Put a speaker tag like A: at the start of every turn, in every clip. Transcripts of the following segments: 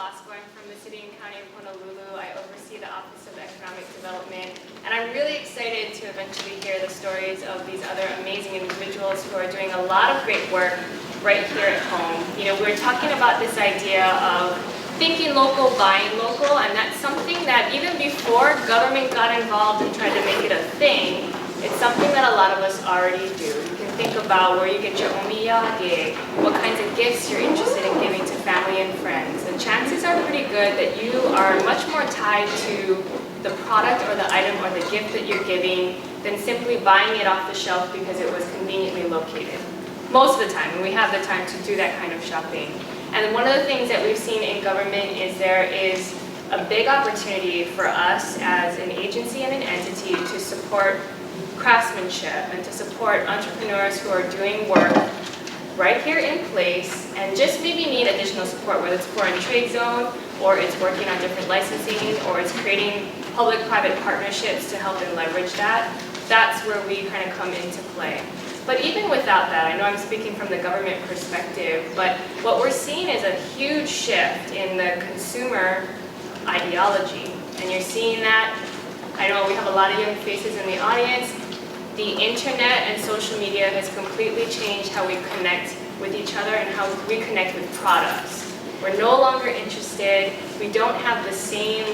A: I'm from the City and County of Honolulu. I oversee the Office of Economic Development, and I'm really excited to eventually hear the stories of these other amazing individuals who are doing a lot of great work right here at home. You know, we're talking about this idea of thinking local, buying local, and that's something that even before government got involved and tried to make it a thing, it's something that a lot of us already do. You can think about where you get your omiyage, what kinds of gifts you're interested in giving to family and friends. The chances are pretty good that you are much more tied to the product or the item or the gift that you're giving than simply buying it off the shelf because it was conveniently located. Most of the time, and we have the time to do that kind of shopping. And one of the things that we've seen in government is there is a big opportunity for us as an agency and an entity to support craftsmanship and to support entrepreneurs who are doing work right here in place and just maybe need additional support, whether it's foreign trade zone or it's working on different licensing or it's creating public-private partnerships to help and leverage that. That's where we kind of come into play. But even without that, I know I'm speaking from the government perspective, but what we're seeing is a huge shift in the consumer ideology. And you're seeing that. I know we have a lot of young faces in the audience. The internet and social media has completely changed how we connect with each other and how we connect with products. We're no longer interested, we don't have the same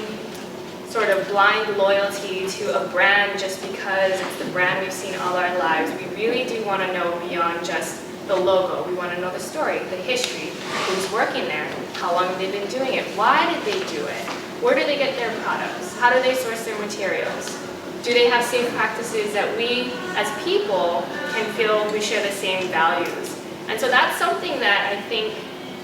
A: sort of blind loyalty to a brand just because it's the brand we've seen all our lives. We really do want to know beyond just the logo. We want to know the story, the history, who's working there, how long have they been doing it, why did they do it, where do they get their products, how do they source their materials, do they have safe practices that we as people can feel we share the same values. And so that's something that I think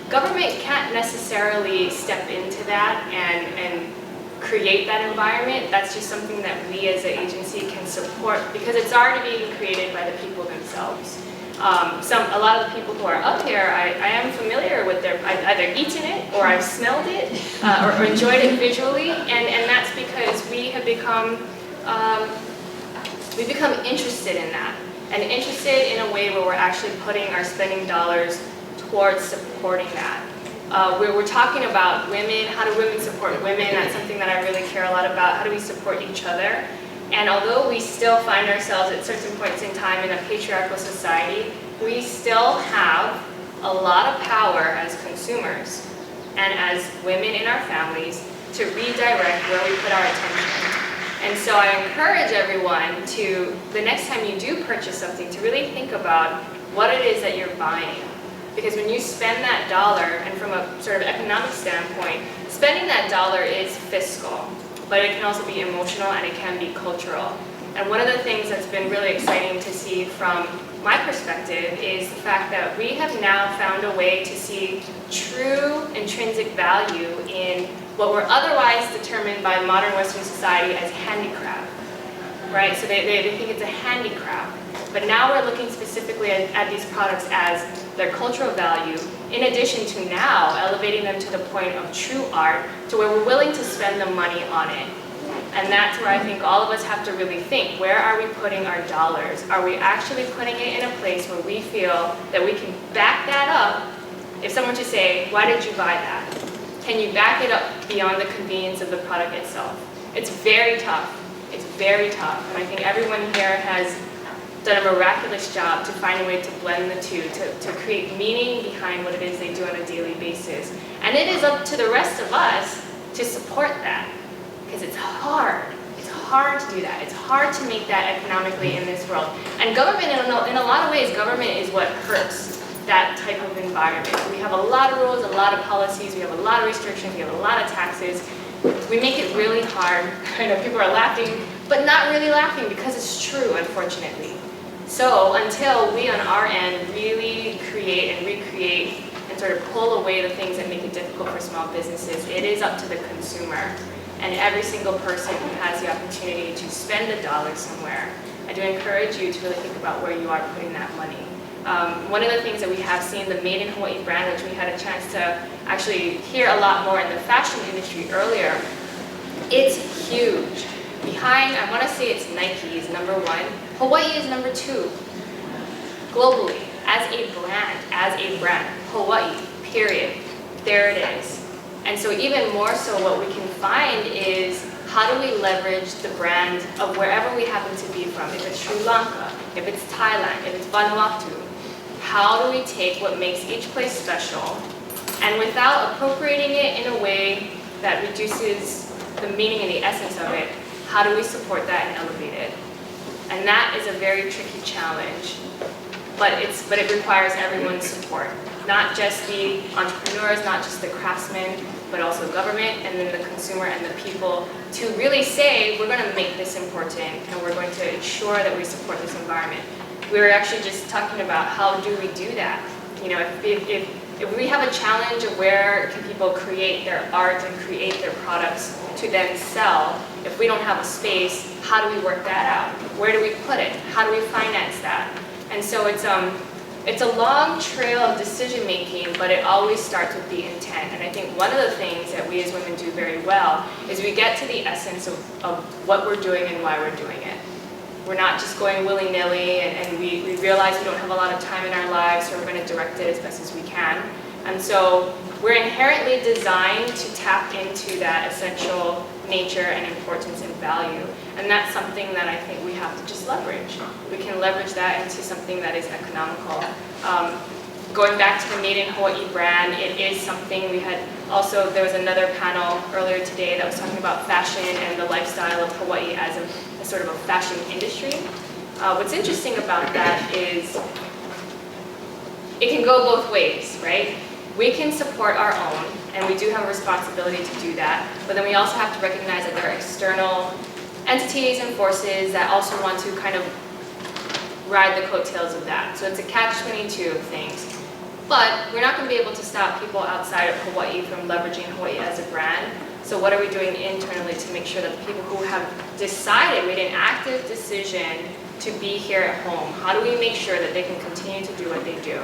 A: government can't necessarily step into that and create that environment. That's just something that we as an agency can support because it's already being created by the people themselves. A lot of the people who are up here, I am familiar with I've either eaten it or I've smelled it or enjoyed it visually, and that's because we have become interested in that and interested in a way where we're actually putting our spending dollars towards supporting that. We're talking about women, how do women support women? That's something that I really care a lot about. How do we support each other? And although we still find ourselves at certain points in time in a patriarchal society, we still have a lot of power as consumers and as women in our families to redirect where we put our attention. And so I encourage everyone to, the next time you do purchase something, to really think about what it is that you're buying. Because when you spend that dollar, and from a sort of economic standpoint, spending that dollar is fiscal, but it can also be emotional and it can be cultural. And one of the things that's been really exciting to see from my perspective is the fact that we have now found a way to see true intrinsic value in what were otherwise determined by modern Western society as handicraft, right? So they think it's a handicraft. But now we're looking specifically at these products as their cultural value, in addition to now elevating them to the point of true art, to where we're willing to spend the money on it. And that's where I think all of us have to really think, where are we putting our dollars? Are we actually putting it in a place where we feel that we can back that up? If someone were to say, why did you buy that? Can you back it up beyond the convenience of the product itself? It's very tough. It's very tough. And I think everyone here has done a miraculous job to find a way to blend the two, to create meaning behind what it is they do on a daily basis. And it is up to the rest of us to support that, because it's hard. It's hard to do that. It's hard to make that economically in this world. And government, in a lot of ways, government is what hurts that type of environment. We have a lot of rules, a lot of policies, we have a lot of restrictions, we have a lot of taxes. We make it really hard. I know people are laughing, but not really laughing because it's true, unfortunately. So until we on our end really create and recreate and sort of pull away the things that make it difficult for small businesses, it is up to the consumer and every single person who has the opportunity to spend a dollar somewhere. I do encourage you to really think about where you are putting that money. One of the things that we have seen, the Made in Hawaii brand, which we had a chance to actually hear a lot more in the fashion industry earlier, it's huge. Behind, I want to say it's Nike is number one. Hawaii is number two. Globally, as a brand, Hawaii, period. There it is. And so even more so what we can find is how do we leverage the brand of wherever we happen to be from, if it's Sri Lanka, if it's Thailand, if it's Vanuatu, how do we take what makes each place special and without appropriating it in a way that reduces the meaning and the essence of it, how do we support that and elevate it? And that is a very tricky challenge, but it requires everyone's support. Not just the entrepreneurs, not just the craftsmen, but also government and then the consumer and the people to really say, we're going to make this important and we're going to ensure that we support this environment. We were actually just talking about how do we do that? You know, if we have a challenge of where can people create their art and create their products to then sell, if we don't have a space, how do we work that out? Where do we put it? How do we finance that? And so it's a long trail of decision making, but it always starts with the intent. And I think one of the things that we as women do very well is we get to the essence of what we're doing and why we're doing it. We're not just going willy-nilly and we realize we don't have a lot of time in our lives, so we're going to direct it as best as we can. And so we're inherently designed to tap into that essential nature and importance and value. And that's something that I think we have to just leverage. We can leverage that into something that is economical. Going back to the Made in Hawaii brand, it is something we had also, there was another panel earlier today that was talking about fashion and the lifestyle of Hawaii as a sort of a fashion industry. What's interesting about that is it can go both ways, right? We can support our own, and we do have a responsibility to do that, but then we also have to recognize that there are external entities and forces that also want to kind of ride the coattails of that. So it's a catch-22 of things. But we're not going to be able to stop people outside of Hawaii from leveraging Hawaii as a brand. So what are we doing internally to make sure that the people who have decided, made an active decision to be here at home, how do we make sure that they can continue to do what they do?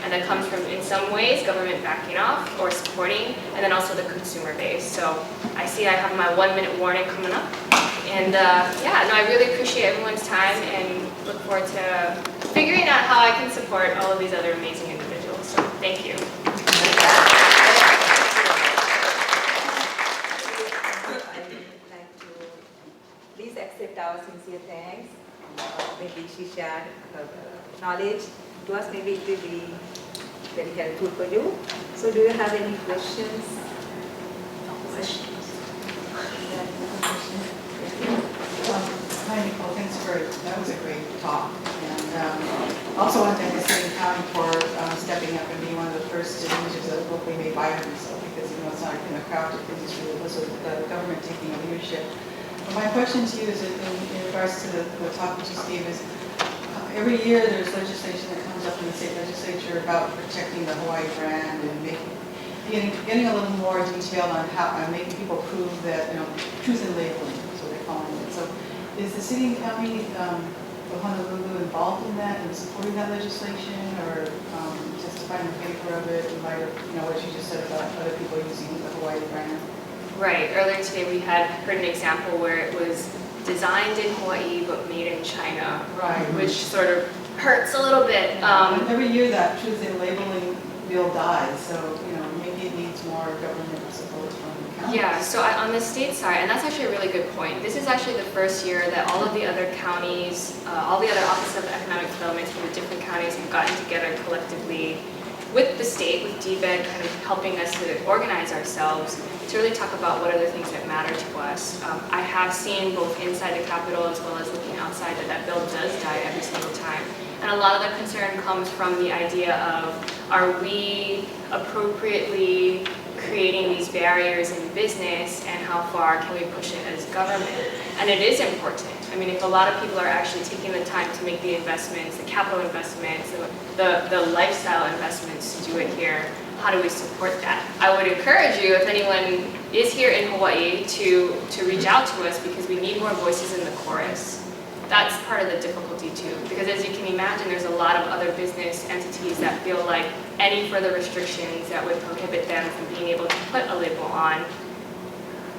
A: And that comes from, in some ways, government backing off or supporting, and then also the consumer base. So I see I have my 1-minute warning coming up. And yeah, no, I really appreciate everyone's time and look forward to figuring out how I can support all of these other amazing individuals. So thank you.
B: Please accept our sincere thanks. Maybe she shared her knowledge to us. Maybe it will be very helpful for you. So do you have any questions?
C: Hi Nicole, thanks that was a great talk. And also want to thank the City and County for stepping up and being one of the first images that locally made by themselves, because it's not in the crafted industry, it was the government taking a leadership. My question to you is in regards to the talk you just gave is, every year there's legislation that comes up in the state legislature about protecting the Hawaii brand and getting a little more detailed on how making people prove that, truth in labeling, that's what they're calling it. So is the city and county of Honolulu involved in that and supporting that legislation or testifying in favor of it in light of, what you just said about other people using the Hawaii brand?
A: Right. Earlier today we had heard an example where it was designed in Hawaii but made in China,
C: right?
A: Which sort of hurts a little bit.
C: Every year that truth in labeling bill dies, so maybe it needs more government support from the county.
A: Yeah. So on the state side, and that's actually a really good point. This is actually the first year that all of the other counties, all the other offices of economic development from the different counties have gotten together collectively with the state, with DBED kind of helping us to organize ourselves to really talk about what are the things that matter to us. I have seen both inside the Capitol as well as looking outside that bill does die every single time. And a lot of the concern comes from the idea of, are we appropriately creating these barriers in business and how far can we push it as government? And it is important. I mean, if a lot of people are actually taking the time to make the investments, the capital investments, the lifestyle investments to do it here, how do we support that? I would encourage you, if anyone is here in Hawaii, to reach out to us because we need more voices in the chorus. That's part of the difficulty too, because as you can imagine, there's a lot of other business entities that feel like any further restrictions that would prohibit them from being able to put a label on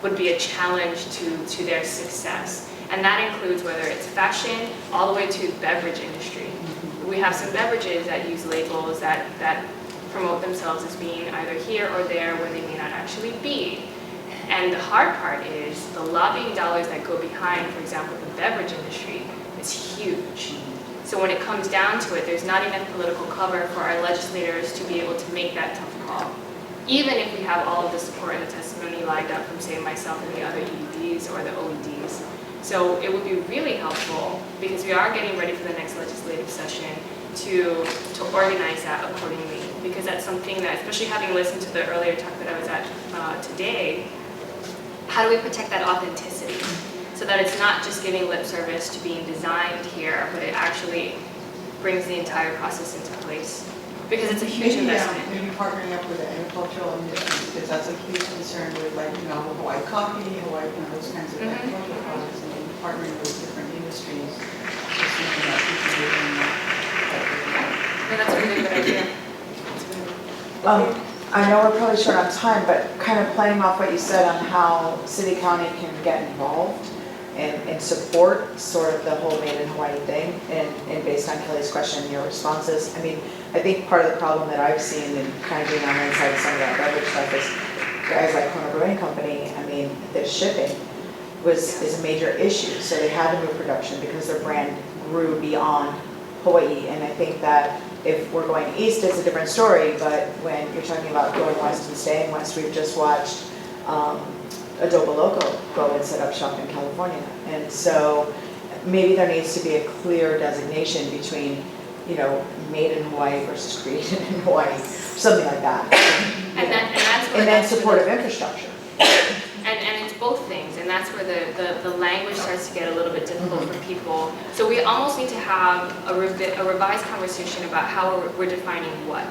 A: would be a challenge to their success. And that includes whether it's fashion, all the way to the beverage industry. We have some beverages that use labels that promote themselves as being either here or there when they may not actually be. And the hard part is the lobbying dollars that go behind, for example, the beverage industry is huge. So when it comes down to it, there's not enough political cover for our legislators to be able to make that tough call. Even if we have all of the support and the testimony lined up from, say, myself and the other EDs or the OEDs. So it would be really helpful, because we are getting ready for the next legislative session, to organize that accordingly. Because that's something that, especially having listened to the earlier talk that I was at today, how do we protect that authenticity? So that it's not just giving lip service to being designed here, but it actually brings the entire process into place. Because it's a huge investment.
C: Maybe partnering up with the agricultural industry, because that's a huge concern with, like, Hawaii coffee, Hawaii, those kinds of agricultural products, and maybe partnering with different industries. Just something that we can do in
A: Yeah, that's a really good idea.
D: I know we're probably short on time, but kind of playing off what you said on how city county can get involved and support sort of the whole Made in Hawaii thing, and based on Kelly's question and your responses, I mean, I think part of the problem that I've seen and kind of being on the inside of some of that beverage stuff is guys like Kona Brewing Company, I mean, the shipping is a major issue. So they had to move production because their brand grew beyond Hawaii. And I think that if we're going east, it's a different story, but when you're talking about going west and staying west, we've just watched Adobo Loco go and set up shop in California. And so maybe there needs to be a clear designation between, made in Hawaii versus created in Hawaii, something like that. And then supportive infrastructure.
A: And it's both things, and that's where the language starts to get a little bit difficult for people. So we almost need to have a revised conversation about how we're defining what.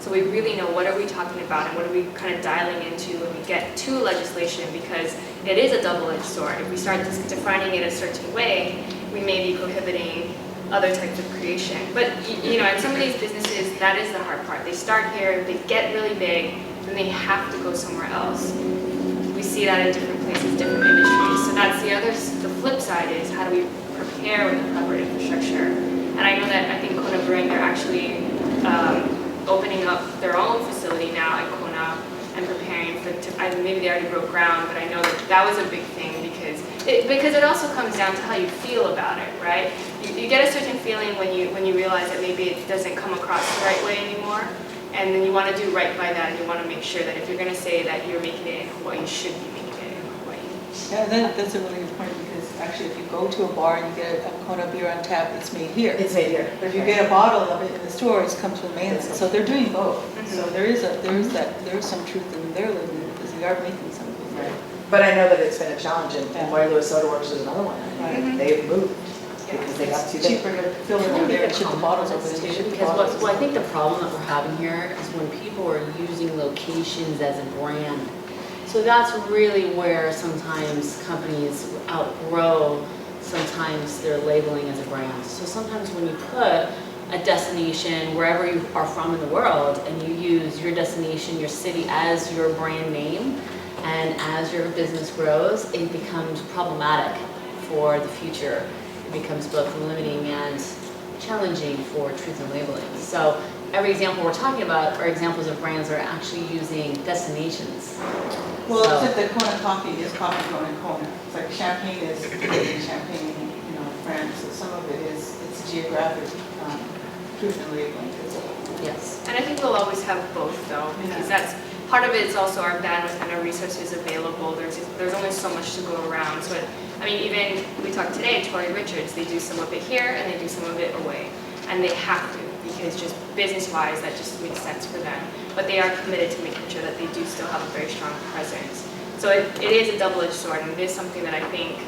A: So we really know what are we talking about and what are we kind of dialing into when we get to legislation, because it is a double-edged sword. If we start defining it a certain way, we may be prohibiting other types of creation. But in some of these businesses, that is the hard part. They start here, they get really big, then they have to go somewhere else. We see that in different places, different industries. So that's the flip side is, how do we prepare with the proper infrastructure? And I know that, I think Kona Brewing, they're actually opening up their own facility now at Kona and preparing maybe they already broke ground, but I know that was a big thing, because it also comes down to how you feel about it, right? You get a certain feeling when you realize that maybe it doesn't come across the right way anymore, and then you want to do right by that, and you want to make sure that if you're going to say that you're making it in Hawaii, you should be making it in Hawaii.
E: Yeah, that's a really good point, because actually if you go to a bar and you get a Kona beer on tap, it's made here.
D: It's made here.
E: But if you get a bottle of it in the store, it comes from mainland. So they're doing both. So there is some truth in their living, because they are making something.
D: Right. But I know that it's been a challenge, and Wailua Soda Works is another one.
E: Right.
D: They've moved because they got too
E: It's
D: big.
E: cheaper to fill it over there and ship the bottles over there.
F: Too, because I think the problem that we're having here is when people are using locations as a brand. So that's really where sometimes companies outgrow sometimes their labeling as a brand. So sometimes when you put a destination wherever you are from in the world, and you use your destination, your city as your brand name, and as your business grows, it becomes problematic for the future. It becomes both limiting and challenging for truth in labeling. So every example we're talking about are examples of brands that are actually using destinations.
E: Well, except that Kona coffee is coffee grown in Kona. It's like Champagne is made in Champagne, France. So some of it it's geographic truth in labeling.
F: Yes.
A: And I think we'll always have both, though, because that's part of it. Is also our bandwidth and our resources available. There's only so much to go around. So even we talked today, Tory Richards, they do some of it here and they do some of it away, and they have to, because just business-wise, that just makes sense for them. But they are committed to making sure that they do still have a very strong presence. So it is a double-edged sword, and it is something that I think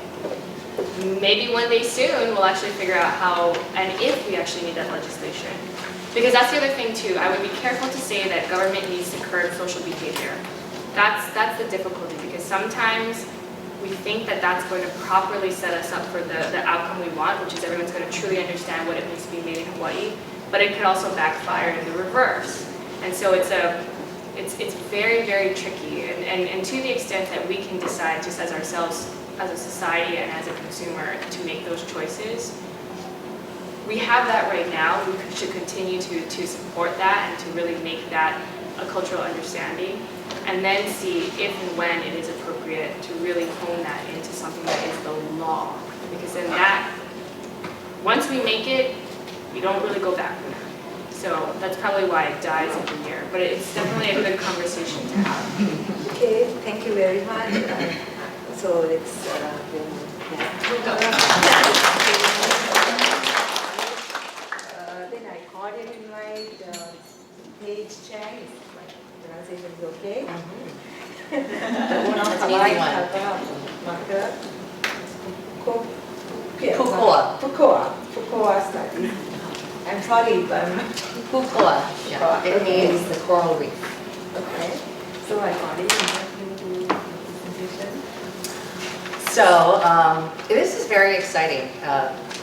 A: maybe one day soon we'll actually figure out how and if we actually need that legislation. Because that's the other thing too. I would be careful to say that government needs to curb social behavior. That's the difficulty, because sometimes we think that that's going to properly set us up for the outcome we want, which is everyone's going to truly understand what it means to be made in Hawaii. But it could also backfire in the reverse. And so it's very, very tricky. And to the extent that we can decide just as ourselves, as a society and as a consumer, to make those choices, we have that right now. We should continue to support that and to really make that a cultural understanding, and then see if and when it is appropriate to really hone that into something that is the law. Because then that, once we make it, we don't really go back from there. So that's probably why it dies every year. But it's definitely a good conversation to have.
B: Okay, thank you very much. So it's then I cordially invite Paige Chang. Is my pronunciation is okay? The owner of
G: That's an easy
B: Hawaii
G: one.
B: Pukoa studies. I'm sorry if I'm not.
G: Pukoa, yeah, it means the coral reef.
B: Okay. So I cordially invite you to the presentation.
G: So this is very exciting,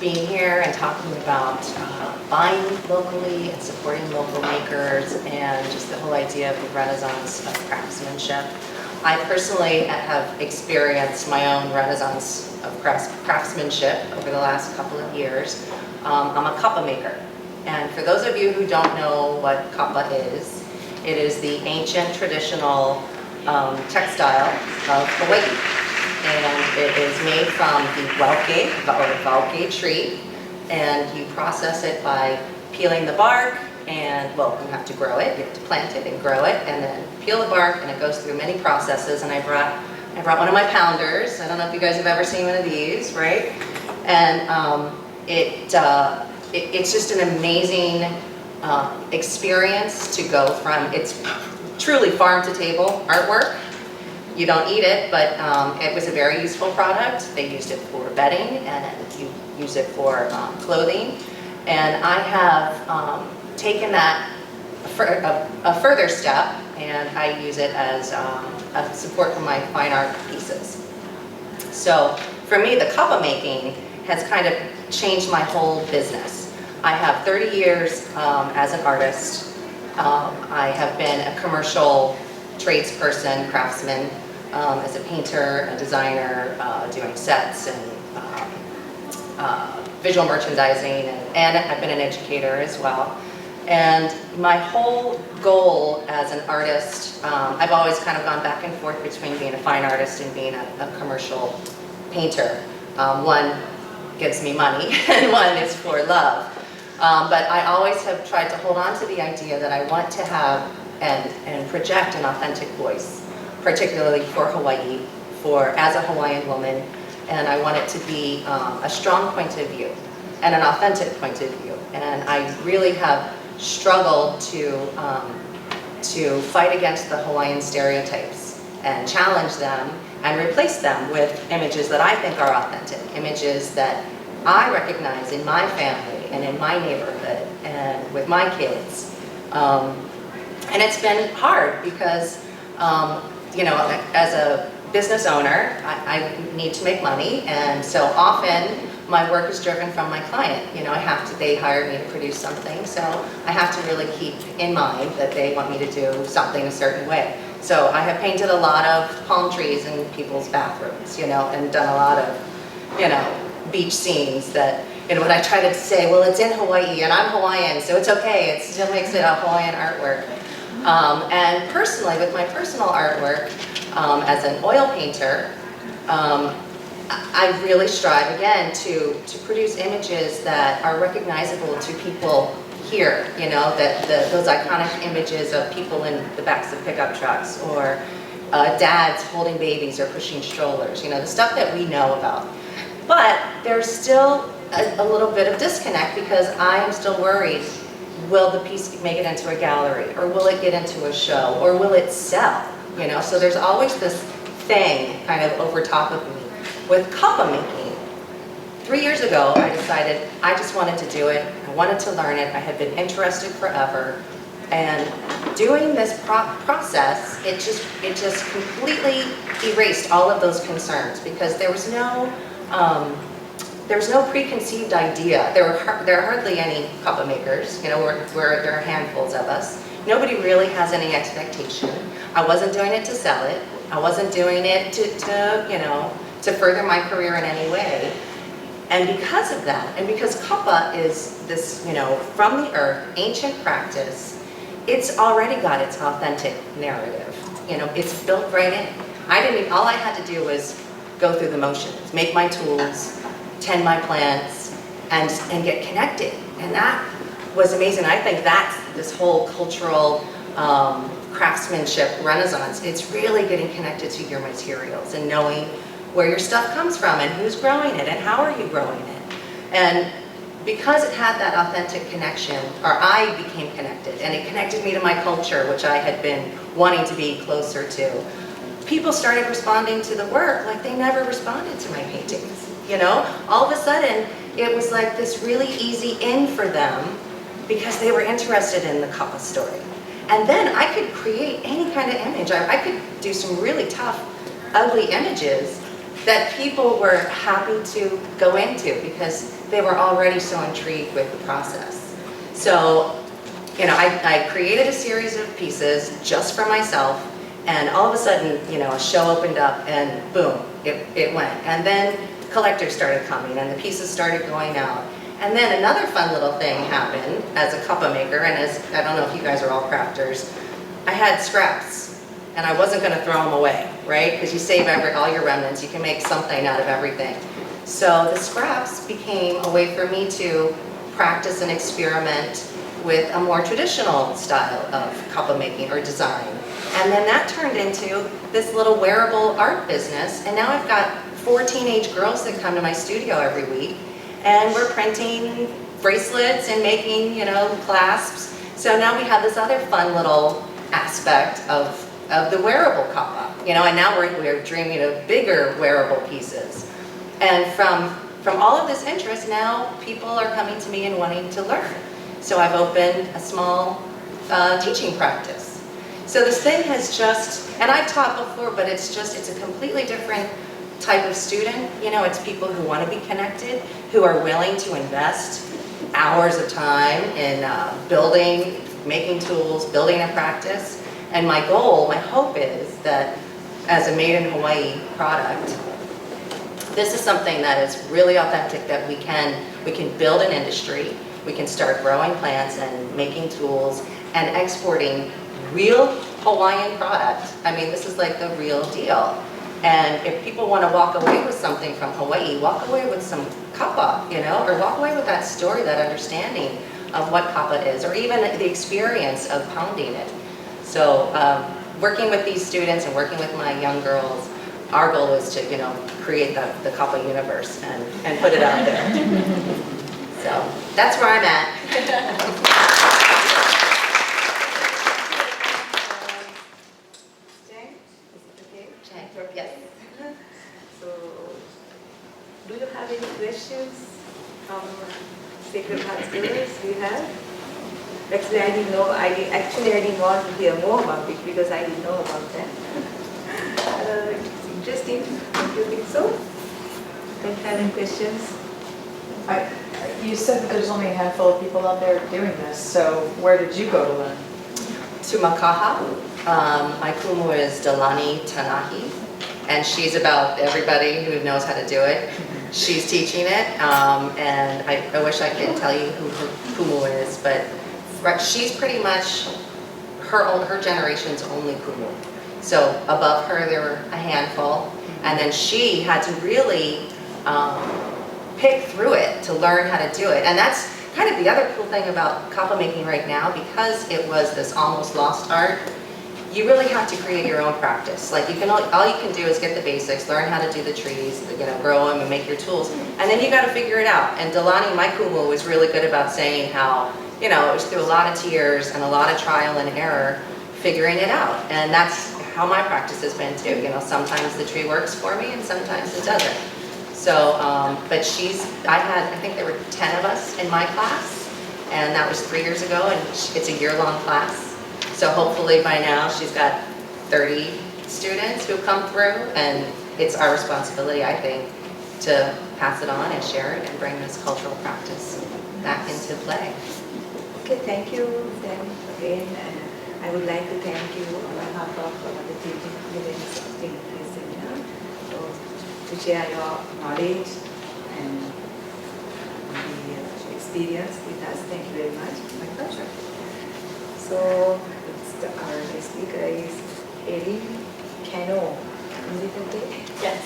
G: being here and talking about buying locally and supporting local makers and just the whole idea of the Renaissance of Craftsmanship. I personally have experienced my own Renaissance of Craftsmanship over the last couple of years. I'm a kappa maker. And for those of you who don't know what kappa is, it is the ancient traditional textile of Hawaii. And it is made from the wauke tree, and you process it by peeling the bark, and well, you have to grow it, you have to plant it and grow it, and then peel the bark, and it goes through many processes. And I brought one of my pounders. I don't know if you guys have ever seen one of these, right? And it's just an amazing experience to go from, it's truly farm to table artwork. You don't eat it, but it was a very useful product. They used it for bedding, and you use it for clothing. And I have taken that a further step, and I use it as a support for my fine art pieces. So for me, the kappa making has kind of changed my whole business. I have 30 years as an artist. I have been a commercial tradesperson, craftsman, as a painter, a designer, doing sets and visual merchandising, and I've been an educator as well. And my whole goal as an artist, I've always kind of gone back and forth between being a fine artist and being a commercial painter. One gives me money and one is for love. But I always have tried to hold on to the idea that I want to have and project an authentic voice, particularly for Hawaii, as a Hawaiian woman, and I want it to be a strong point of view and an authentic point of view. And I really have struggled to fight against the Hawaiian stereotypes and challenge them and replace them with images that I think are authentic, images that I recognize in my family and in my neighborhood and with my kids. And it's been hard because, you know, as a business owner, I need to make money, and so often my work is driven from my client. You know, they hire me to produce something, so I have to really keep in mind that they want me to do something a certain way. So I have painted a lot of palm trees in people's bathrooms, you know, and done a lot of, you know, beach scenes that, you know, when I try to say, well, it's in Hawaii and I'm Hawaiian, so it's okay, it still makes it a Hawaiian artwork. And personally, with my personal artwork, as an oil painter, I really strive again to produce images that are recognizable to people here, you know, those iconic images of people in the backs of pickup trucks, or dads holding babies or pushing strollers, you know, the stuff that we know about. But there's still a little bit of disconnect because I am still worried, will the piece make it into a gallery, or will it get into a show, or will it sell, you know? So there's always this thing kind of over top of me. With kappa making, 3 years ago, I decided I just wanted to do it. I wanted to learn it. I had been interested forever. And doing this process, it just completely erased all of those concerns, because there was no preconceived idea. There are hardly any kappa makers, you know, where there are handfuls of us. Nobody really has any expectation. I wasn't doing it to sell it. I wasn't doing it to you know, to further my career in any way. And because of that, and because kappa is this, from the earth, ancient practice, it's already got its authentic narrative. It's built right in. All I had to do was go through the motions, make my tools, tend my plants, and get connected. And that was amazing. I think that's this whole cultural craftsmanship renaissance. It's really getting connected to your materials and knowing where your stuff comes from and who's growing it and how are you growing it. And because it had that authentic connection, or I became connected, and it connected me to my culture, which I had been wanting to be closer to, people started responding to the work like they never responded to my paintings. All of a sudden, it was like this really easy in for them because they were interested in the kappa story. And then I could create any kind of image. I could do some really tough, ugly images that people were happy to go into because they were already so intrigued with the process. So, I created a series of pieces just for myself, and all of a sudden, a show opened up and boom, it went. And then collectors started coming and the pieces started going out. And then another fun little thing happened as a kappa maker, and I don't know if you guys are all crafters, I had scraps and I wasn't going to throw them away, right? Because you save all your remnants, you can make something out of everything. So the scraps became a way for me to practice and experiment with a more traditional style of kappa making or design. And then that turned into this little wearable art business, and now I've got 4 teenage girls that come to my studio every week, and we're printing bracelets and making, clasps. So now we have this other fun little aspect of the wearable kappa, and now we're dreaming of bigger wearable pieces. And from all of this interest, now people are coming to me and wanting to learn. So I've opened a small teaching practice. So this thing has and I've taught before, but it's a completely different type of student. It's people who want to be connected, who are willing to invest hours of time in building, making tools, building a practice. And my hope is that as a made in Hawaii product, this is something that is really authentic, that we can build an industry, we can start growing plants and making tools and exporting real Hawaiian product. I mean, this is like the real deal. And if people want to walk away with something from Hawaii, walk away with some kappa, or walk away with that story, that understanding of what kappa is, or even the experience of pounding it. So working with these students and working with my young girls, our goal is to, create the kappa universe and put it out there. So that's where I'm at. Yes.
B: So, do you have any questions from Sacred Heart students? Do you have? Actually, I didn't want to hear more about it because I didn't know about that. It's interesting. Don't you think so? Don't you have any questions?
D: You said that there's only a handful of people out there doing this, so where did you go to learn?
G: To Makaha. My kumu is Delani Tanahi, and she's about everybody who knows how to do it. She's teaching it, and I wish I could tell you who her kumu is, but she's pretty much her generation's only kumu. So above her there were a handful, and then she had to really pick through it to learn how to do it. And that's kind of the other cool thing about kappa making right now, because it was this almost lost art. You really have to create your own practice. Like all you can do is get the basics, learn how to do the trees, grow them and make your tools, and then you got to figure it out. And Delani, my kumu, was really good about saying how, it was through a lot of tears and a lot of trial and error, figuring it out. And that's how my practice has been too. Sometimes the tree works for me and sometimes it doesn't. So, but I think there were 10 of us in my class, and that was 3 years ago, and it's a year-long class. So hopefully by now she's got 30 students who come through, and it's our responsibility, I think, to pass it on and share it and bring this cultural practice back into play.
B: Okay, thank you then again. And I would like to thank you on behalf of the teaching seminar to share your knowledge and experience with us. Thank you very much. My pleasure. So our next speaker is Erin Cano. Is it okay?
A: Yes.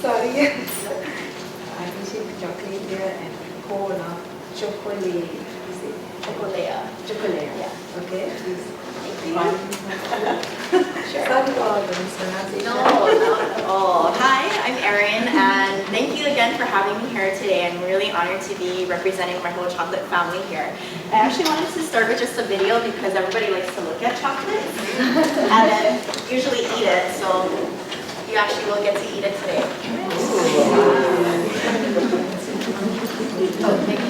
B: Sorry. I appreciate chocolate here and whole of chocolate. Is it?
A: Chocolate.
B: Chocolate.
A: Yeah.
B: Okay. Please.
A: Sure.
B: Sorry for all the mispronunciation.
H: No, not at all. Hi, I'm Erin, and thank you again for having me here today. I'm really honored to be representing my whole chocolate family here. I actually wanted to start with just a video because everybody likes to look at chocolates and then usually eat it, so you actually will get to eat it today. Oh, thank you.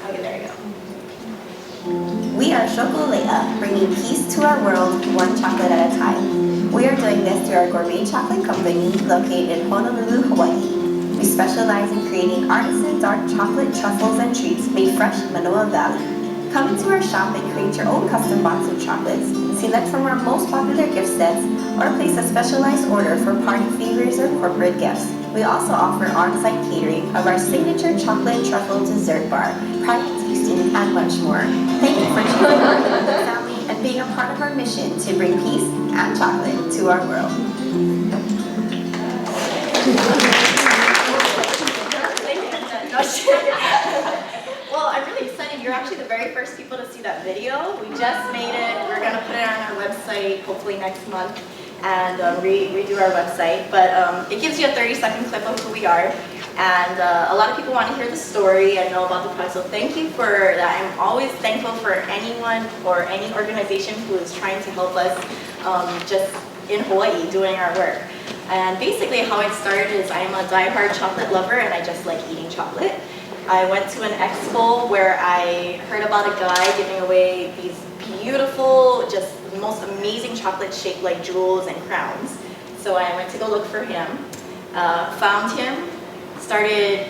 H: Okay, there you go. We are Chocolea, bringing peace to our world one chocolate at a time. We are doing this through our gourmet chocolate company located in Honolulu, Hawaii. We specialize in creating artisan dark chocolate truffles and treats made fresh in Manoa Valley. Come into our shop and create your own custom box of chocolates. Select from our most popular gift sets or place a specialized order for party favors or corporate gifts. We also offer on-site catering of our signature chocolate truffle dessert bar, private tasting, and much more. Thank you for choosing our family and being a part of our mission to bring peace and chocolate to our world. Well, I'm really excited. You're actually the very first people to see that video. We just made it. We're going to put it on our website hopefully next month and redo our website. But it gives you a 30-second clip of who we are. And a lot of people want to hear the story and know about the product. So thank you for that. I'm always thankful for anyone or any organization who is trying to help us just in Hawaii doing our work. And basically how it started is I am a diehard chocolate lover and I just like eating chocolate. I went to an expo where I heard about a guy giving away these beautiful, just most amazing chocolate shaped like jewels and crowns. So I went to go look for him, found him, started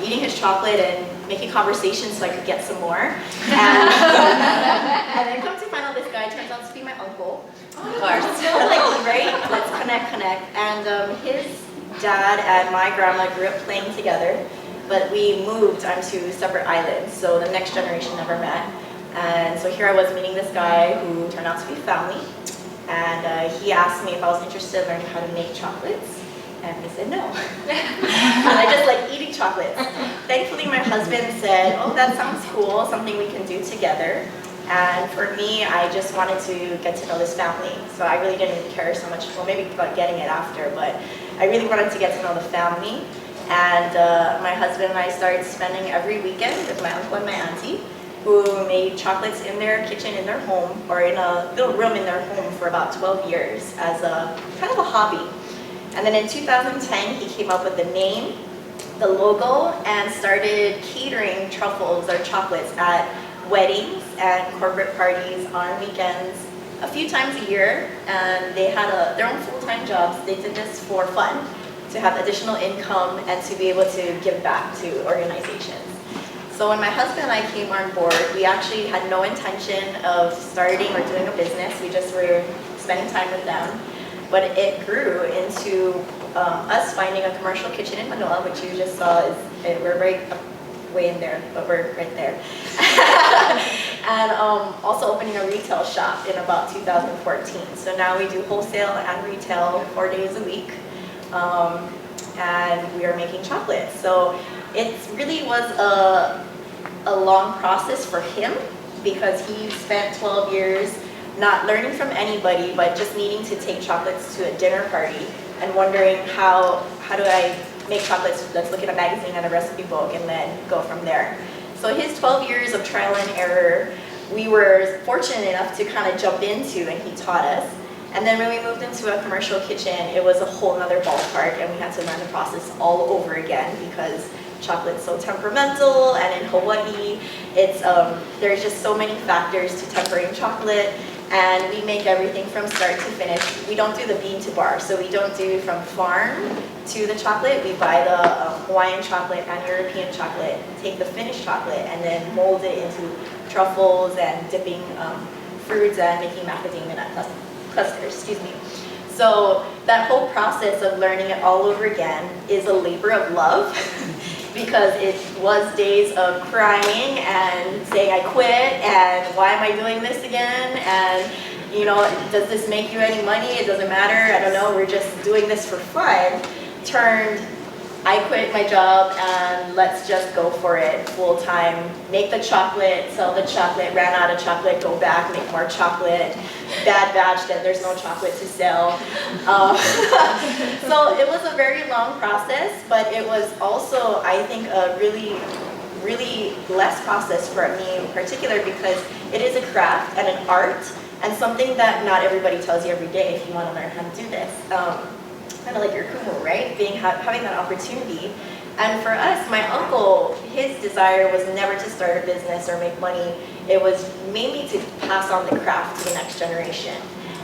H: eating his chocolate and making conversation so I could get some more. And then come to find out this guy turns out to be my uncle. Of course. So like, right? Let's connect. And his dad and my grandma grew up playing together, but we moved onto separate islands, so the next generation never met. And so here I was meeting this guy who turned out to be family, and he asked me if I was interested in learning how to make chocolates, and I said no. And I just like eating chocolates. Thankfully my husband said, oh, that sounds cool, something we can do together. And for me, I just wanted to get to know this family, so I really didn't care so much, well maybe about getting it after, but I really wanted to get to know the family. And my husband and I started spending every weekend with my uncle and my auntie, who made chocolates in their kitchen in their home, or in a little room in their home for about 12 years as a kind of a hobby. And then in 2010, he came up with the name, the logo, and started catering truffles or chocolates at weddings and corporate parties on weekends a few times a year. And they had their own full-time jobs. They did this for fun, to have additional income and to be able to give back to organizations. So when my husband and I came on board, we actually had no intention of starting or doing a business. We just were spending time with them. But it grew into us finding a commercial kitchen in Manoa, which you just saw. We're right way in there, but we're right there. And also opening a retail shop in about 2014. So now we do wholesale and retail 4 days a week. And we are making chocolate. So it really was a long process for him because he spent 12 years not learning from anybody, but just needing to take chocolates to a dinner party and wondering how do I make chocolates, let's look at a magazine and a recipe book and then go from there. So his 12 years of trial and error, we were fortunate enough to kind of jump into, and he taught us. And then when we moved into a commercial kitchen, it was a whole nother ballpark, and we had to learn the process all over again because chocolate's so temperamental, and in Hawaii, it's there's just so many factors to tempering chocolate, and we make everything from start to finish. We don't do the bean to bar, so we don't do from farm to the chocolate. We buy the Hawaiian chocolate and European chocolate, take the finished chocolate, and then mold it into truffles and dipping fruits and making macadamia nut clusters, excuse me. So that whole process of learning it all over again is a labor of love because it was days of crying and saying I quit and why am I doing this again, and you know, does this make you any money? It doesn't matter, I don't know, we're just doing this for fun. Turned, I quit my job and let's just go for it full time. Make the chocolate, sell the chocolate, ran out of chocolate, go back, make more chocolate. Bad batch, then there's no chocolate to sell. So it was a very long process, but it was also, I think, a really blessed process for me in particular because it is a craft and an art and something that not everybody tells you every day if you want to learn how to do this. Kind of like your kumu, right? Having that opportunity. And for us, my uncle, his desire was never to start a business or make money. It was mainly to pass on the craft to the next generation.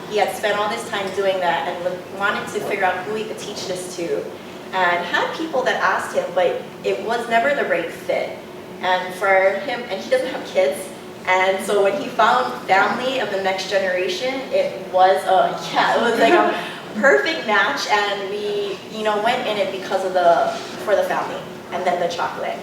H: He had spent all this time doing that and wanted to figure out who he could teach this to. And had people that asked him, but it was never the right fit. And for him, and he doesn't have kids, and so when he found family of the next generation, it was it was like a perfect match, and we, you know, went in it because of for the family, and then the chocolate.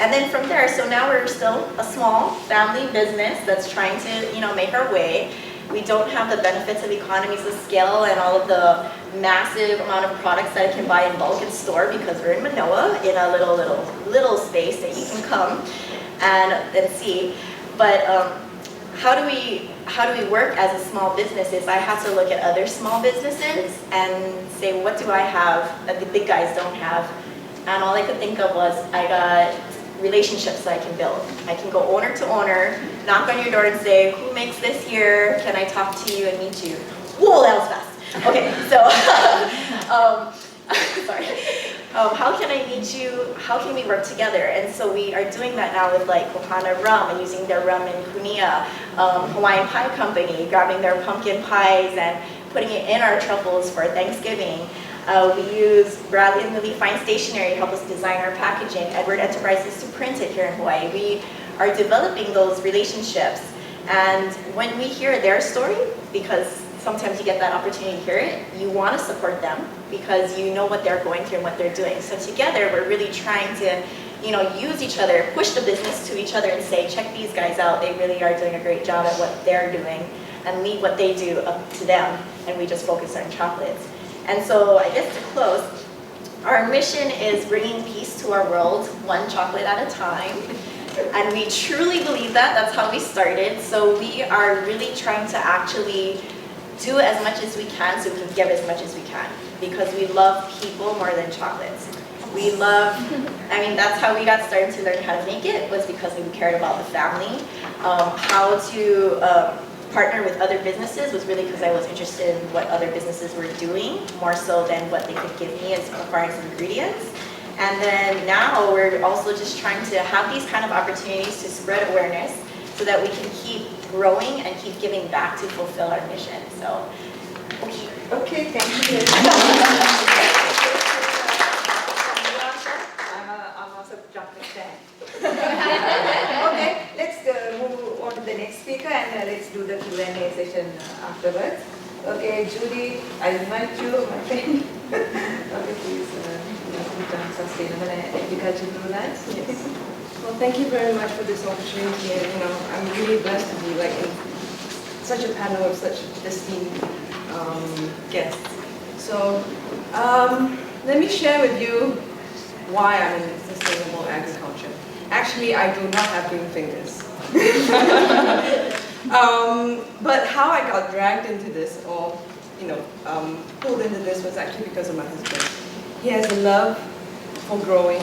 H: And then from there, so now we're still a small family business that's trying to, you know, make our way. We don't have the benefits of economies of scale and all of the massive amount of products that I can buy in bulk and store because we're in Manoa in a little space that you can come and see. But how do we work as a small business is I had to look at other small businesses and say, what do I have that the big guys don't have? And all I could think of was I got relationships that I can build. I can go owner to owner, knock on your door and say, who makes this here? Can I talk to you and meet you? Whoa, that was fast. Okay, so, sorry. How can I meet you? How can we work together? And so we are doing that now with like Ohana Rum and using their rum in Kunia, Hawaiian Pie Company, grabbing their pumpkin pies and putting it in our truffles for Thanksgiving. We use Bradley and Lily Fine Stationery to help us design our packaging, Edward Enterprises to print it here in Hawaii. We are developing those relationships. And when we hear their story, because sometimes you get that opportunity to hear it, you want to support them because you know what they're going through and what they're doing. So together, we're really trying to, you know, use each other, push the business to each other and say, check these guys out. They really are doing a great job at what they're doing, and leave what they do up to them. And we just focus on chocolates. And so I guess to close, our mission is bringing peace to our world, one chocolate at a time. And we truly believe that. That's how we started. So we are really trying to actually do as much as we can so we can give as much as we can. Because we love people more than chocolates. We love, I mean, that's how we got started to learn how to make it, was because we cared about the family. How to partner with other businesses was really because I was interested in what other businesses were doing, more so than what they could give me as far as ingredients. And then now we're also just trying to have these kind of opportunities to spread awareness so that we can keep growing and keep giving back to fulfill our mission. So, okay.
B: Okay, thank you. I'm also a chocolate fan. Okay, let's move on to the next speaker and let's do the Q&A session afterwards. Okay, Judy, I invite you, my friend. Okay, please, sustainable agriculture programs. Yes.
I: Well, thank you very much for this opportunity, and I'm really blessed to be like in such a panel of such esteemed guests. So, let me share with you why I'm in sustainable agriculture. Actually, I do not have green fingers. But how I got dragged into this, or pulled into this, was actually because of my husband. He has a love for growing,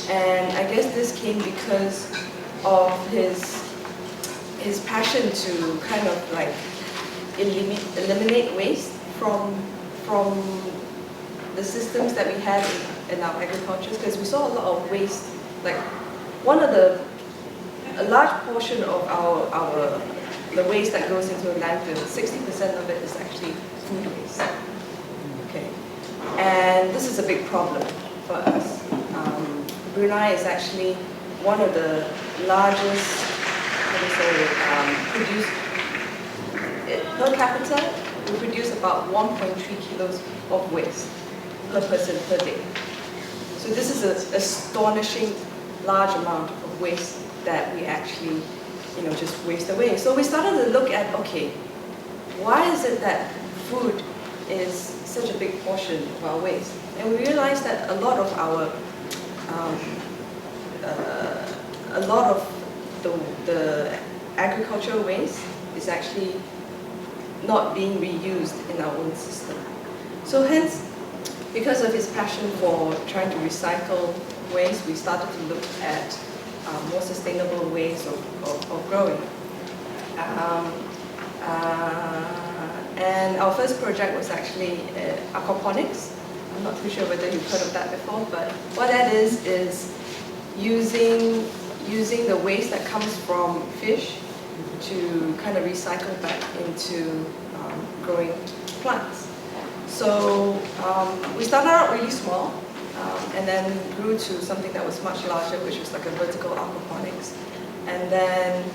I: and I guess this came because of his passion to kind of like eliminate waste from the systems that we had in our agriculture, because we saw a lot of waste. Like a large portion of the waste that goes into a landfill, 60% of it is actually food waste. Okay, and this is a big problem for us. Brunei is actually one of the largest, per capita, we produce about 1.3 kilos of waste per person per day. So this is an astonishing large amount of waste that we actually, just waste away. So we started to look at, okay, why is it that food is such a big portion of our waste? And we realized that a lot of the agricultural waste is actually not being reused in our own system. So hence, because of his passion for trying to recycle waste, we started to look at more sustainable ways of growing. And our first project was actually Aquaponics. I'm not too sure whether you've heard of that before, but what that is using the waste that comes from fish to kind of recycle back into growing plants. So we started out really small and then grew to something that was much larger, which was like a vertical aquaponics. And then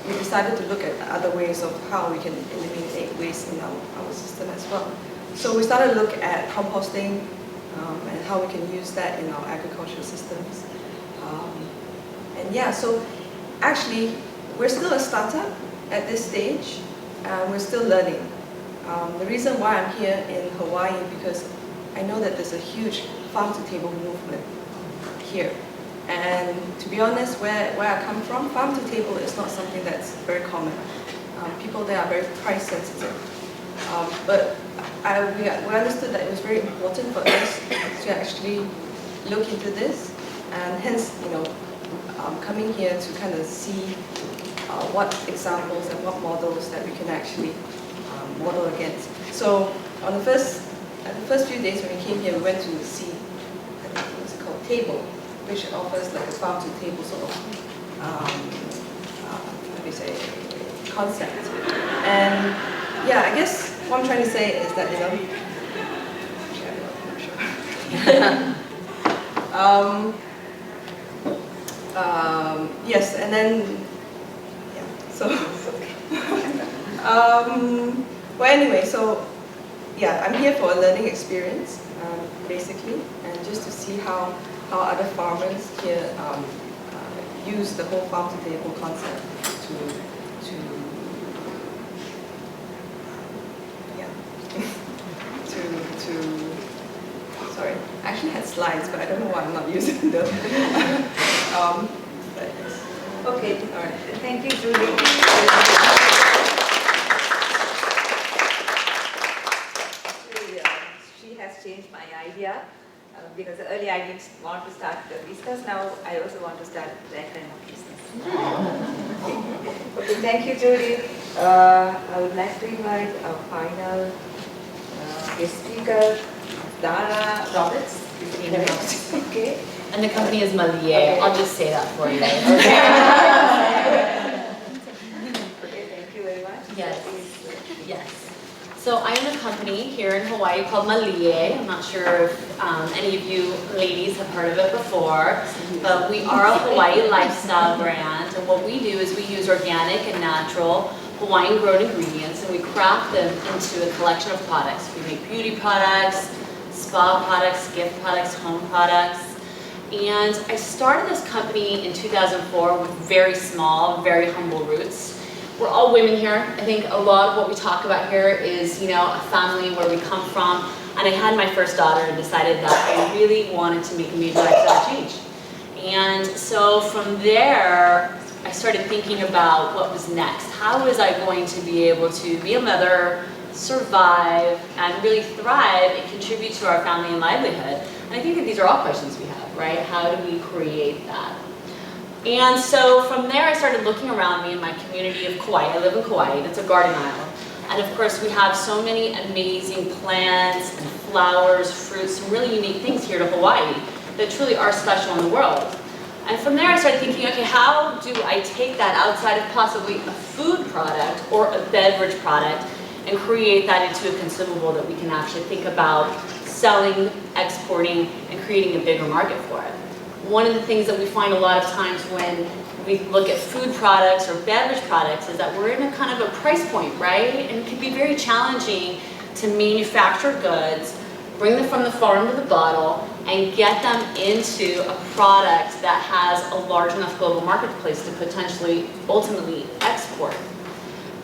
I: we decided to look at other ways of how we can eliminate waste in our system as well. So we started to look at composting and how we can use that in our agricultural systems. And yeah, so actually, we're still a startup at this stage. We're still learning. The reason why I'm here in Hawaii because I know that there's a huge farm-to-table movement here. And to be honest, where I come from, farm-to-table is not something that's very common. People there are very price sensitive. But we understood that it was very important for us to actually look into this, and hence, coming here to kind of see what examples and what models that we can actually model against. So on the first few days when we came here, we went to see, I think what's it called, table, which offers like a farm-to-table sort of, concept. And yeah, I guess what I'm trying to say is that, yes, and then, yeah, so, well anyway, so, yeah, I'm here for a learning experience, basically, and just to see how other farmers here use the whole farm-to-table concept sorry, I actually had slides, but I don't know why I'm not using them.
B: Okay, all right. Thank you, Julie. She has changed my idea because earlier I didn't want to start the business. Now I also want to start that kind of business. Okay, thank you, Julie. I would like to invite our final guest speaker, Dara Roberts. Okay.
F: And the company is Malie.
B: Okay.
F: I'll just say that for you.
B: Okay, thank you very much.
F: Yes. Yes. So I own a company here in Hawaii called Malie. I'm not sure if any of you ladies have heard of it before, but we are a Hawaii lifestyle brand. And what we do is we use organic and natural Hawaiian grown ingredients and we craft them into a collection of products. We make beauty products, spa products, gift products, home products. And I started this company in 2004 with very small, very humble roots. We're all women here. I think a lot of what we talk about here is, a family where we come from. And I had my first daughter and decided that I really wanted to make a major lifestyle change. And so from there, I started thinking about what was next. How was I going to be able to be a mother, survive, and really thrive and contribute to our family and livelihood? And I think that these are all questions we have, right? How do we create that? And so from there, I started looking around me in my community of Kauai. I live in Kauai, it's a garden island. And of course, we have so many amazing plants and flowers, fruits, some really unique things here to Hawaii that truly are special in the world. And from there I started thinking, okay, how do I take that outside of possibly a food product or a beverage product and create that into a consumable that we can actually think about selling, exporting, and creating a bigger market for it. One of the things that we find a lot of times when we look at food products or beverage products is that we're in a kind of a price point, right? And it can be very challenging to manufacture goods, bring them from the farm to the bottle, and get them into a product that has a large enough global marketplace to potentially, ultimately export.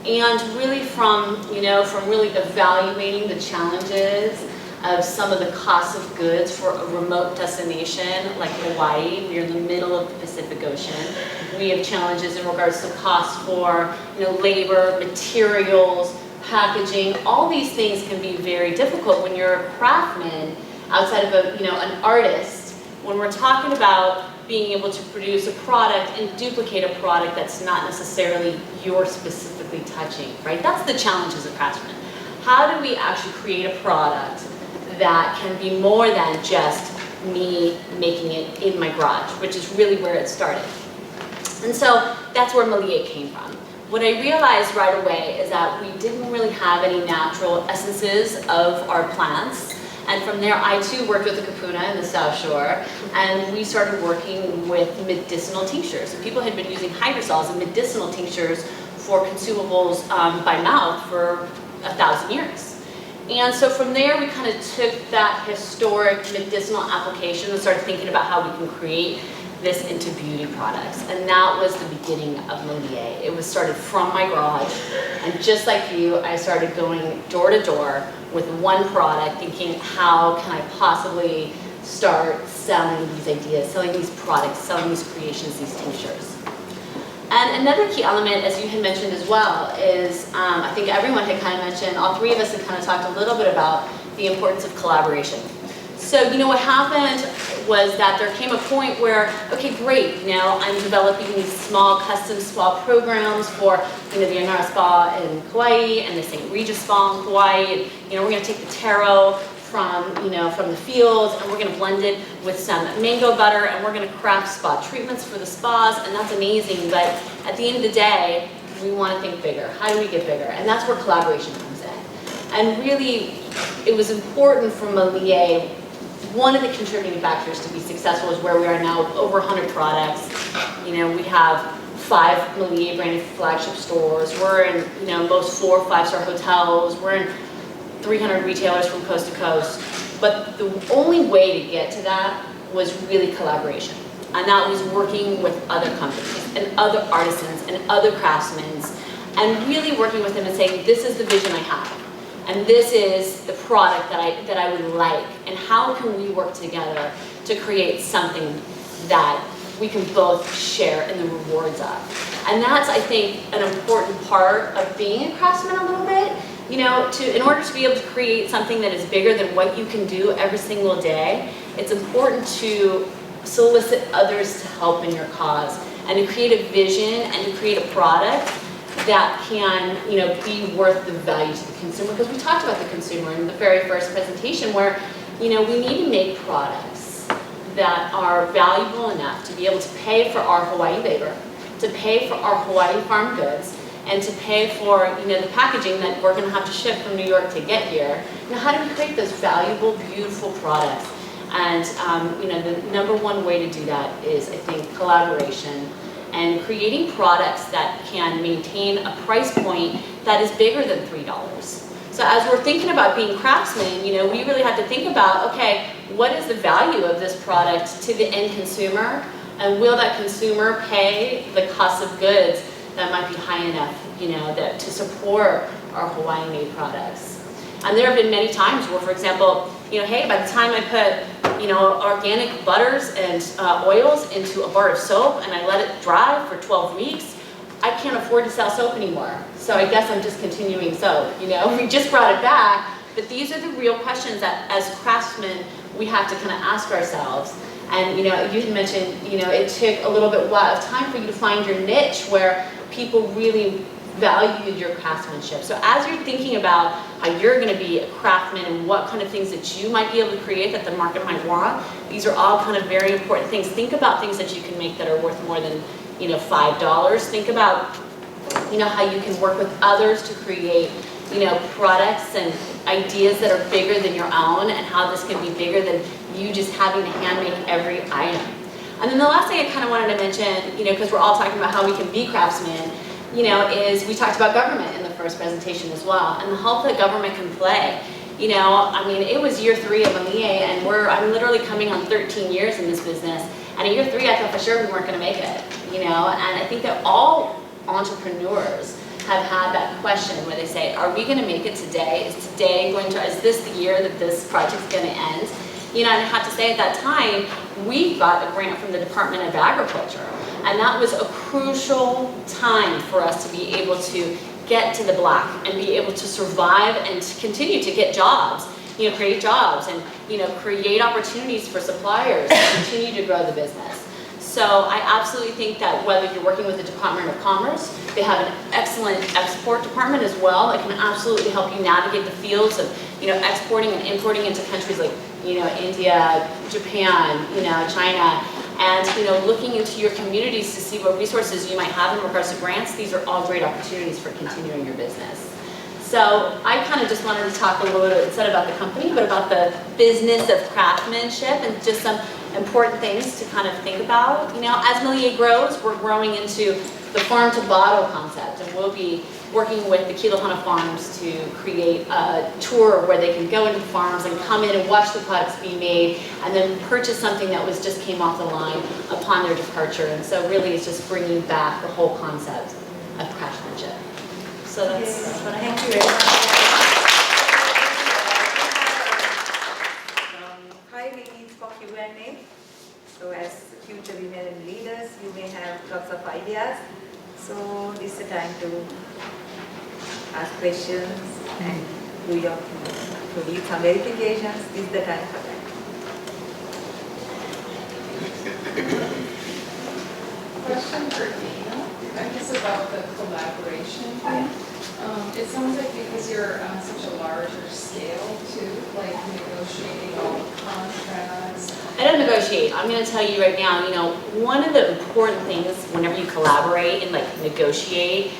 F: And really from really evaluating the challenges of some of the costs of goods for a remote destination like Hawaii. We're in the middle of the Pacific Ocean. We have challenges in regards to costs for labor, materials, packaging. All these things can be very difficult when you're a craftsman outside of an artist. When we're talking about being able to produce a product and duplicate a product that's not necessarily you're specifically touching, right? That's the challenge as a craftsman. How do we actually create a product that can be more than just me making it in my garage, which is really where it started. And so that's where Melier came from. What I realized right away is that we didn't really have any natural essences of our plants. And from there, I too worked with the Kapuna in the South Shore, and we started working with medicinal tinctures. And people had been using hydrosols and medicinal tinctures for consumables by mouth for 1,000 years. And so from there, we kind of took that historic medicinal application and started thinking about how we can create this into beauty products. And that was the beginning of Melier. It was started from my garage. And just like you, I started going door to door with one product, thinking how can I possibly start selling these ideas, selling these products, selling these creations, these tinctures. And another key element, as you had mentioned as well, is I think everyone had kind of mentioned, all three of us had kind of talked a little bit about the importance of collaboration. So, what happened was that there came a point where, okay, great, I'm developing these small custom spa programs for, the Inara Spa in Kauai and the St. Regis Spa in Kauai, and, we're going to take the taro from the fields, and we're going to blend it with some mango butter, and we're going to craft spa treatments for the spas, and that's amazing. But at the end of the day, we want to think bigger. How do we get bigger? And that's where collaboration comes in. And really, it was important for Melier. One of the contributing factors to be successful is where we are now with over 100 products. We have 5 Melier branded flagship stores. We're in most 4 or 5-star hotels. We're in 300 retailers from coast to coast. But the only way to get to that was really collaboration. And that was working with other companies and other artisans and other craftsmen, and really working with them and saying, this is the vision I have. And this is the product that I would like. And how can we work together to create something that we can both share in the rewards of. And that's, I think, an important part of being a craftsman a little bit. In order to be able to create something that is bigger than what you can do every single day, it's important to solicit others to help in your cause and to create a vision and to create a product that can, be worth the value to the consumer. Because we talked about the consumer in the very first presentation where, we need to make products that are valuable enough to be able to pay for our Hawaii labor, to pay for our Hawaii farm goods, and to pay for, the packaging that we're going to have to ship from New York to get here. How do we create those valuable, beautiful products? And, the number one way to do that is, I think, collaboration and creating products that can maintain a price point that is bigger than $3. So as we're thinking about being craftsmen, we really have to think about, okay, what is the value of this product to the end consumer? And will that consumer pay the cost of goods that might be high enough, to support our Hawaii-made products? And there have been many times where, for example, hey, by the time I put, organic butters and oils into a bar of soap and I let it dry for 12 weeks, I can't afford to sell soap anymore. So I guess I'm just continuing soap, We just brought it back, but these are the real questions that as craftsmen, we have to kind of ask ourselves. And, you had mentioned, it took a little bit of time for you to find your niche where people really valued your craftsmanship. So as you're thinking about how you're going to be a craftsman and what kind of things that you might be able to create that the market might want, these are all kind of very important things. Think about things that you can make that are worth more than, you know, $5. Think about, you know, how you can work with others to create, you know, products and ideas that are bigger than your own, and how this can be bigger than you just having to hand make every item. And then the last thing I kind of wanted to mention, you know, because we're all talking about how we can be craftsmen, you know, is we talked about government in the first presentation as well, and the help that government can play. You know, I mean, it was year 3 of MIA, and I'm literally coming on 13 years in this business, and at year 3 I thought for sure we weren't going to make it, you know, and I think that all entrepreneurs have had that question where they say, are we going to make it today? Is this the year that this project's going to end? You know, and I have to say at that time, we got a grant from the Department of Agriculture, and that was a crucial time for us to be able to get to the black and be able to survive and to continue to get jobs, you know, create jobs and, you know, create opportunities for suppliers to continue to grow the business. So I absolutely think that whether you're working with the Department of Commerce, they have an excellent export department as well that can absolutely help you navigate the fields of, you know, exporting and importing into countries like, you know, India, Japan, you know, China, and, you know, looking into your communities to see what resources you might have in regards to grants. These are all great opportunities for continuing your business. So I kind of just wanted to talk a little bit, instead about the company, but about the business of craftsmanship and just some important things to kind of think about. You know, as Millier grows, we're growing into the farm to bottle concept, and we'll be working with the Kilohana farms to create a tour where they can go into farms and come in and watch the products be made, and then purchase something that just came off the line upon their departure. And so really it's just bringing back the whole concept of craftsmanship. So that's what I have.
B: Thank you very much. 5 minutes for Q&A. So as future women leaders, you may have lots of ideas. So this is the time to ask questions and do some verifications. This is the time for that.
J: Question for Dana, I guess about the collaboration thing. It sounds like because you're on such a larger scale too, like negotiating all the contracts.
F: I don't negotiate. I'm going to tell you right now, you know, one of the important things whenever you collaborate and like negotiate,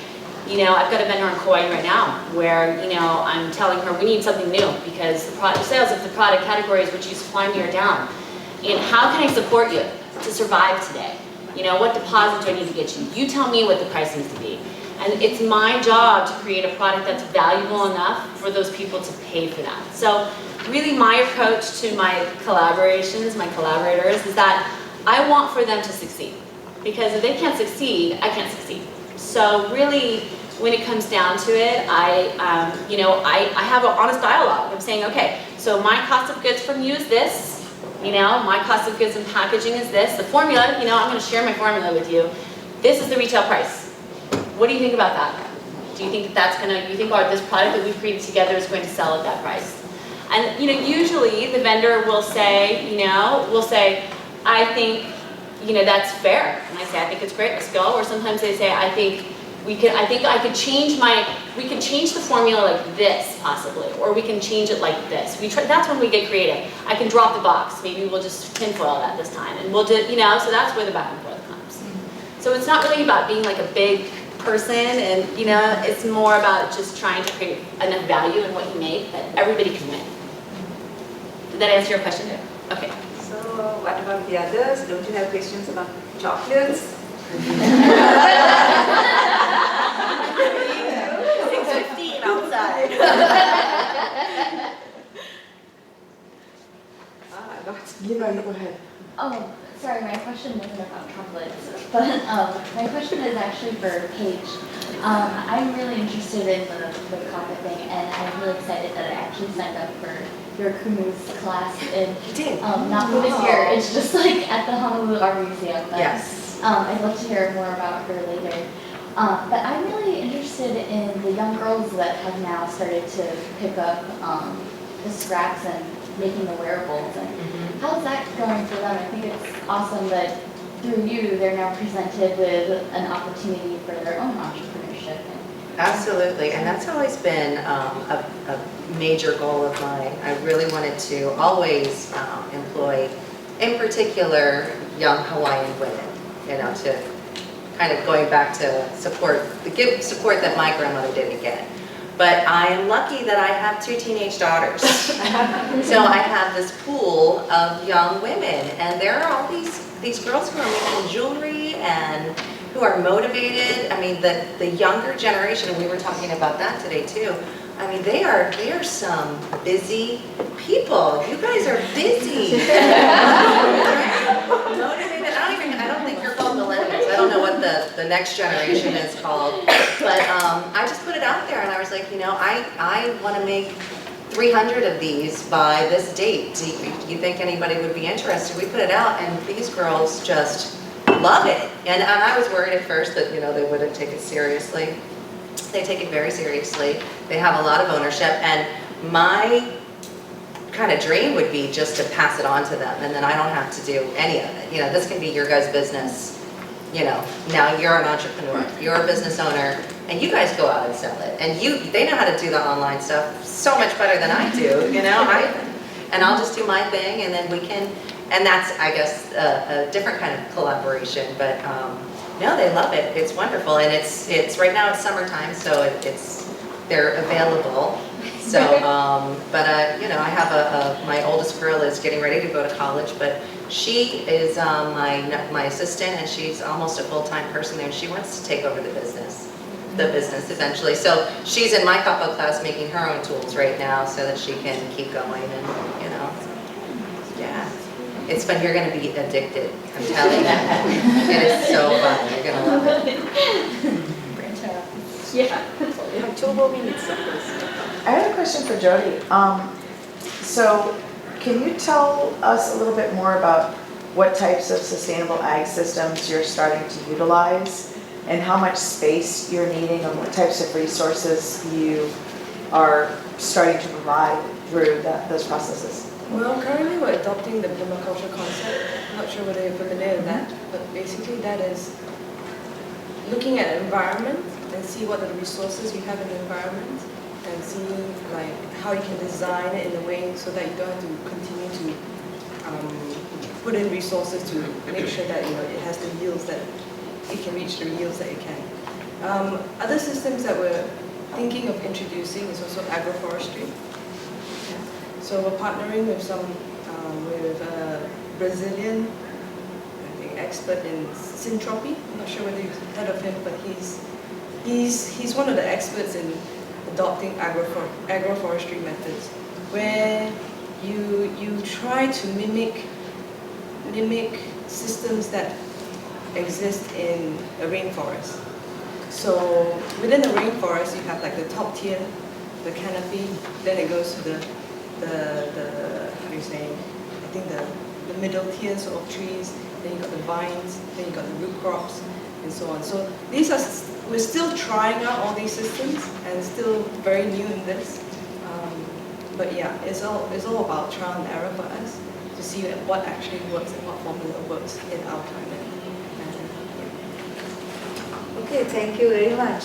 F: you know, I've got a vendor on Kauai right now where, you know, I'm telling her we need something new because the product sales of the product categories which you supply me are down. And how can I support you to survive today? You know, what deposit do I need to get you? You tell me what the price needs to be. And it's my job to create a product that's valuable enough for those people to pay for that. So really my approach to my collaborations, my collaborators, is that I want for them to succeed. Because if they can't succeed, I can't succeed. So really, when it comes down to it, I have an honest dialogue. I'm saying, okay, so my cost of goods from you is this. You know, my cost of goods and packaging is this. The formula, you know, I'm going to share my formula with you. This is the retail price. What do you think about that? Do you think that's going to, you think this product that we've created together is going to sell at that price? And, you know, usually the vendor will say, I think, you know, that's fair. And I say, I think it's great, let's go. Or sometimes they say, I think we could change the formula like this possibly, or we can change it like this. That's when we get creative. I can drop the box. Maybe we'll just tinfoil that this time. And we'll do, you know, so that's where the back and forth comes. So it's not really about being like a big person, and, you know, it's more about just trying to create enough value in what you make that everybody can win. Did that answer your question? Okay.
B: So what about the others? Don't you have questions about chocolates?
H: 6:15 outside.
D: You go ahead.
K: Oh, sorry, my question wasn't about chocolates, but my question is actually for Paige. I'm really interested in the coffee thing, and I'm really excited that I actually signed up for your Kumus class, and not for this year, it's just like at the Honolulu Art Museum. But,
B: Yes.
K: I'd love to hear more about her later. But I'm really interested in the young girls that have now started to pick up the scraps and making the wearables, and how's that going for them? I think it's awesome that through you they're now presented with an opportunity for their own entrepreneurship and
G: Absolutely, and that's always been a major goal of mine. I really wanted to always employ, in particular, young Hawaiian women, you know, to kind of going back to support that my grandmother didn't get. But I am lucky that I have 2 teenage daughters. So I have this pool of young women, and there are all these girls who are making jewelry and who are motivated. I mean, the younger generation, and we were talking about that today too. I mean, they are some busy people. You guys are busy. Motivated. I don't think you're called millennials. I don't know what the next generation is called. But I just put it out there, and I was like, you know, I want to make 300 of these by this date. Do you think anybody would be interested? We put it out, and these girls just love it. And I was worried at first that, you know, they wouldn't take it seriously. They take it very seriously. They have a lot of ownership, and my kind of dream would be just to pass it on to them, and then I don't have to do any of it. You know, this can be your guys' business. You know, now you're an entrepreneur, you're a business owner, and you guys go out and sell it. And they know how to do the online stuff so much better than I do, you know. And I'll just do my thing, and then we can, and that's, I guess, a different kind of collaboration. But no, they love it. It's wonderful, and it's right now it's summertime, so they're available. So, but you know, I have my oldest girl is getting ready to go to college, but she is my assistant, and she's almost a full-time person there, and she wants to take over the business eventually. So she's in my Kappa class making her own tools right now so that she can keep going, and you know, yeah. It's fun. You're going to be addicted. I'm telling you. It is so fun. You're going to love it.
K: Yeah.
I: We have 2 more minutes.
D: I have a question for Jody. So can you tell us a little bit more about what types of sustainable ag systems you're starting to utilize, and how much space you're needing, and what types of resources you are starting to provide through those processes?
I: Well, currently we're adopting the Permaculture Concept. I'm not sure whether you're familiar with that, but basically that is looking at the environment and see what are the resources we have in the environment, and see like how you can design it in a way so that you don't have to continue to put in resources to make sure that, you know, it has the yields that it can reach the yields that it can. Other systems that we're thinking of introducing is also agroforestry. So we're partnering with with a Brazilian, I think, expert in syntropy. I'm not sure whether you've heard of him, but he's one of the experts in adopting agroforestry methods, where you try to mimic systems that exist in a rainforest. So within the rainforest, you have like the top tier, the canopy, then it goes to the how do you say, I think the middle tiers of trees, then you got the vines, then you got the root crops, and so on. So we're still trying out all these systems, and still very new in this. But yeah, it's all about trial and error for us to see what actually works and what formula works in our climate.
B: Okay, thank you very much.